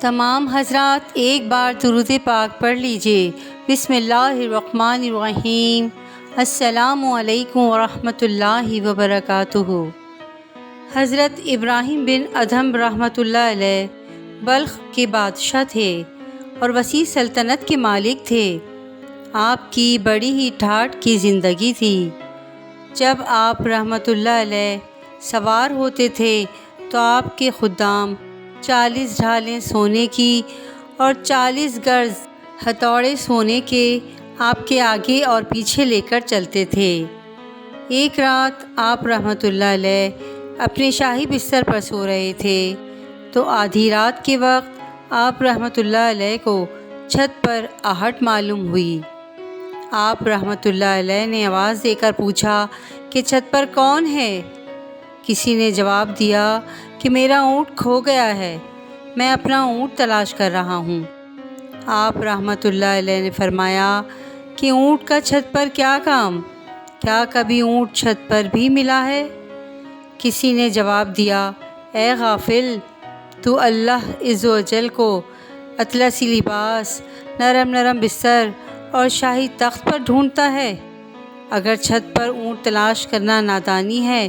تمام حضرات ایک بار درود پاک پڑھ لیجئے۔ بسم اللہ الرحمن الرحیم۔ السلام علیکم ورحمۃ اللہ وبرکاتہ۔ حضرت ابراہیم بن ادھم رحمۃ اللہ علیہ بلخ کے بادشاہ تھے اور وسیع سلطنت کے مالک تھے۔ آپ کی بڑی ہی ٹھاٹھ کی زندگی تھی۔ جب آپ رحمۃ اللہ علیہ سوار ہوتے تھے تو آپ کے خدام 40 ڈھالیں سونے کی اور 40 گرز ہتھوڑے سونے کے آپ کے آگے اور پیچھے لے کر چلتے تھے۔ ایک رات آپ رحمۃ اللہ علیہ اپنے شاہی بستر پر سو رہے تھے تو آدھی رات کے وقت آپ رحمۃ اللہ علیہ کو چھت پر آہٹ معلوم ہوئی۔ آپ رحمۃ اللہ علیہ نے آواز دے کر پوچھا کہ چھت پر کون ہے؟ کسی نے جواب دیا کہ میرا اونٹ کھو گیا ہے، میں اپنا اونٹ تلاش کر رہا ہوں۔ آپ رحمۃ اللہ علیہ نے فرمایا کہ اونٹ کا چھت پر کیا کام؟ کیا کبھی اونٹ چھت پر بھی ملا ہے؟ کسی نے جواب دیا، اے غافل، تو اللہ عز و جل کو اطلسی لباس، نرم نرم بستر اور شاہی تخت پر ڈھونڈتا ہے۔ اگر چھت پر اونٹ تلاش کرنا نادانی ہے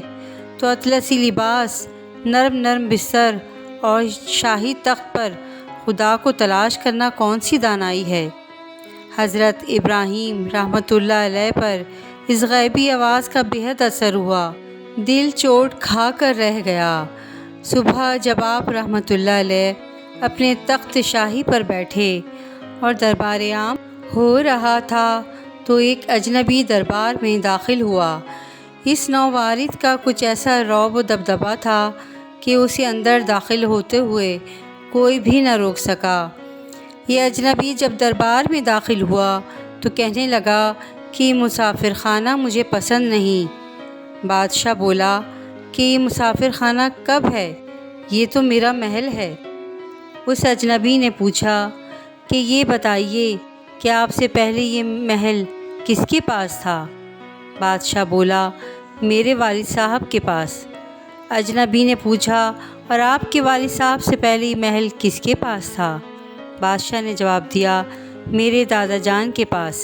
تو اطلسی لباس، نرم نرم بستر اور شاہی تخت پر خدا کو تلاش کرنا کون سی دانائی ہے؟ حضرت ابراہیم رحمۃ اللہ علیہ پر اس غیبی آواز کا بہت اثر ہوا، دل چوٹ کھا کر رہ گیا۔ صبح جب آپ رحمۃ اللہ علیہ اپنے تخت شاہی پر بیٹھے اور دربار عام ہو رہا تھا تو ایک اجنبی دربار میں داخل ہوا۔ اس نووارد کا کچھ ایسا رعب و دبدبہ تھا کہ اسے اندر داخل ہوتے ہوئے کوئی بھی نہ روک سکا۔ یہ اجنبی جب دربار میں داخل ہوا تو کہنے لگا کہ مسافر خانہ مجھے پسند نہیں۔ بادشاہ بولا کہ یہ مسافر خانہ کب ہے؟ یہ تو میرا محل ہے۔ اس اجنبی نے پوچھا کہ یہ بتائیے کہ آپ سے پہلے یہ محل کس کے پاس تھا؟ بادشاہ بولا، میرے والد صاحب کے پاس۔ اجنبی نے پوچھا، اور آپ کے والد صاحب سے پہلے یہ محل کس کے پاس تھا؟ بادشاہ نے جواب دیا، میرے دادا جان کے پاس۔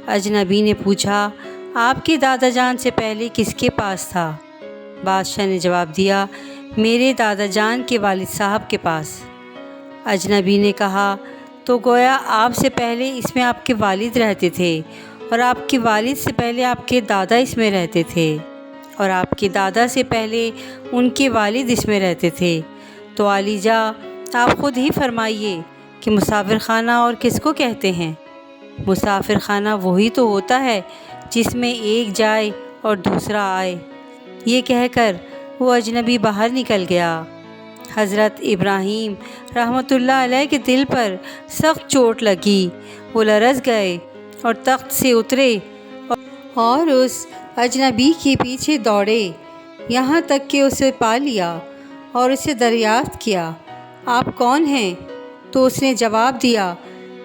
اجنبی نے پوچھا، آپ کے دادا جان سے پہلے کس کے پاس تھا؟ بادشاہ نے جواب دیا، میرے دادا جان کے والد صاحب کے پاس۔ اجنبی نے کہا، تو گویا آپ سے پہلے اس میں آپ کے والد رہتے تھے اور آپ کے والد سے پہلے آپ کے دادا اس میں رہتے تھے اور آپ کے دادا سے پہلے ان کے والد اس میں رہتے تھے۔ تو عالی جا، آپ خود ہی فرمائیے کہ مسافر خانہ اور کس کو کہتے ہیں؟ مسافر خانہ وہی تو ہوتا ہے جس میں ایک جائے اور دوسرا آئے۔ یہ کہہ کر وہ اجنبی باہر نکل گیا۔ حضرت ابراہیم رحمۃ اللہ علیہ کے دل پر سخت چوٹ لگی، وہ لرز گئے اور تخت سے اترے اور اس اجنبی کے پیچھے دوڑے، یہاں تک کہ اسے پا لیا اور اسے دریافت کیا، آپ کون ہیں؟ تو اس نے جواب دیا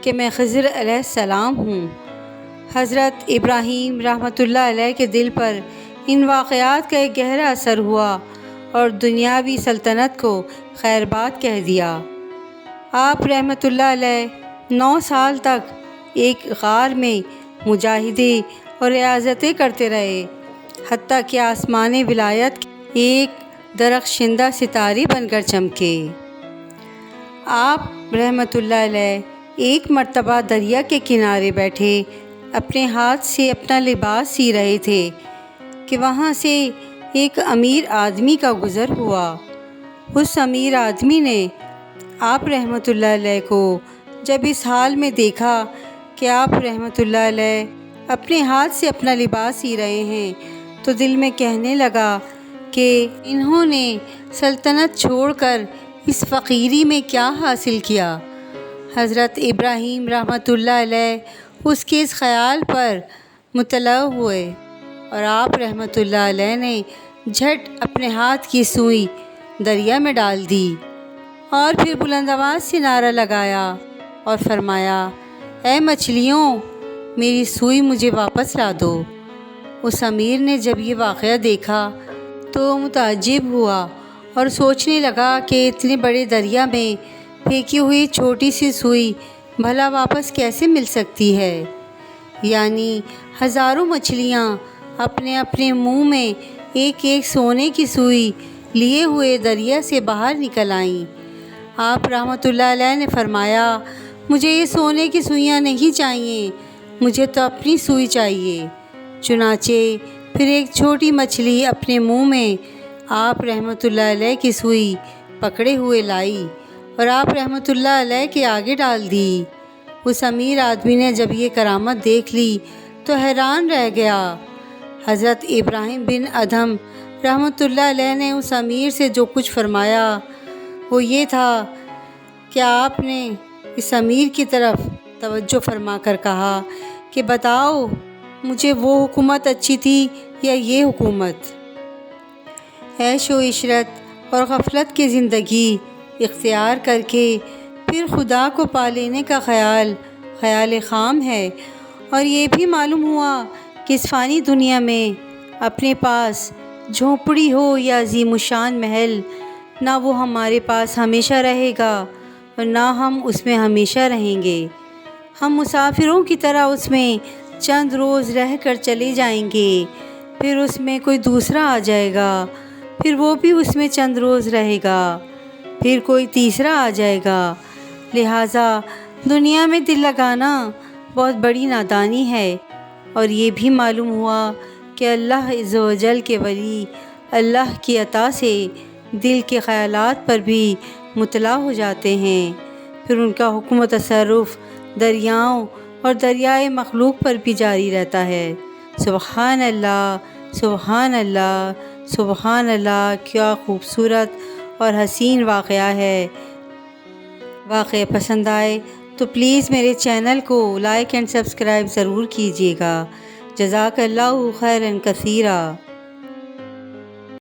کہ میں خضر علیہ السلام ہوں۔ حضرت ابراہیم رحمۃ اللہ علیہ کے دل پر ان واقعات کا ایک گہرا اثر ہوا اور دنیاوی سلطنت کو خیر بات کہہ دیا۔ آپ رحمۃ اللہ علیہ 9 سال تک ایک غار میں مجاہدے اور ریاضتیں کرتے رہے، حتیٰ کہ آسمان ولایت ایک درخشندہ ستارے بن کر چمکے۔ آپ رحمۃ اللہ علیہ ایک مرتبہ دریا کے کنارے بیٹھے اپنے ہاتھ سے اپنا لباس سی رہے تھے کہ وہاں سے ایک امیر آدمی کا گزر ہوا۔ اس امیر آدمی نے آپ رحمۃ اللہ علیہ کو جب اس حال میں دیکھا کہ آپ رحمۃ اللہ علیہ اپنے ہاتھ سے اپنا لباس سی رہے ہیں تو دل میں کہنے لگا کہ انہوں نے سلطنت چھوڑ کر اس فقیری میں کیا حاصل کیا۔ حضرت ابراہیم رحمۃ اللہ علیہ اس کے اس خیال پر مطلع ہوئے اور آپ رحمۃ اللہ علیہ نے جھٹ اپنے ہاتھ کی سوئی دریا میں ڈال دی اور پھر بلند آواز سے نعرہ لگایا اور فرمایا، اے مچھلیوں، میری سوئی مجھے واپس لا دو۔ اس امیر نے جب یہ واقعہ دیکھا تو متعجب ہوا اور سوچنے لگا کہ اتنے بڑے دریا میں پھینکی ہوئی چھوٹی سی سوئی بھلا واپس کیسے مل سکتی ہے؟ یعنی ہزاروں مچھلیاں اپنے اپنے منہ میں ایک ایک سونے کی سوئی لیے ہوئے دریا سے باہر نکل آئیں۔ آپ رحمۃ اللہ علیہ نے فرمایا، مجھے یہ سونے کی سوئیاں نہیں چاہیے، مجھے تو اپنی سوئی چاہیے۔ چنانچہ پھر ایک چھوٹی مچھلی اپنے منہ میں آپ رحمۃ اللہ علیہ کی سوئی پکڑے ہوئے لائی اور آپ رحمۃ اللہ علیہ کے آگے ڈال دی۔ اس امیر آدمی نے جب یہ کرامت دیکھ لی تو حیران رہ گیا۔ حضرت ابراہیم بن ادھم رحمۃ اللہ علیہ نے اس امیر سے جو کچھ فرمایا وہ یہ تھا کہ آپ نے اس امیر کی طرف توجہ فرما کر کہا کہ بتاؤ مجھے وہ حکومت اچھی تھی یا یہ حکومت؟ عیش و عشرت اور غفلت کی زندگی اختیار کر کے پھر خدا کو پا لینے کا خیال خام ہے، اور یہ بھی معلوم ہوا کہ اس فانی دنیا میں اپنے پاس جھونپڑی ہو یا عظیم الشان محل، نہ وہ ہمارے پاس ہمیشہ رہے گا اور نہ ہم اس میں ہمیشہ رہیں گے۔ ہم مسافروں کی طرح اس میں چند روز رہ کر چلے جائیں گے، پھر اس میں کوئی دوسرا آ جائے گا، پھر وہ بھی اس میں چند روز رہے گا، پھر کوئی تیسرا آ جائے گا۔ لہٰذا دنیا میں دل لگانا بہت بڑی نادانی ہے۔ اور یہ بھی معلوم ہوا کہ اللہ عز و جل کے ولی اللہ کی عطا سے دل کے خیالات پر بھی مطلع ہو جاتے ہیں، پھر ان کا حکم و تصرف دریاؤں اور دریائے مخلوق پر بھی جاری رہتا ہے۔ سبحان اللہ، سبحان اللہ، سبحان اللہ! کیا خوبصورت اور حسین واقعہ ہے۔ واقعہ پسند آئے تو پلیز میرے چینل کو لائک اینڈ سبسکرائب ضرور کیجیے گا۔ جزاک اللہ خیرا کثیرا۔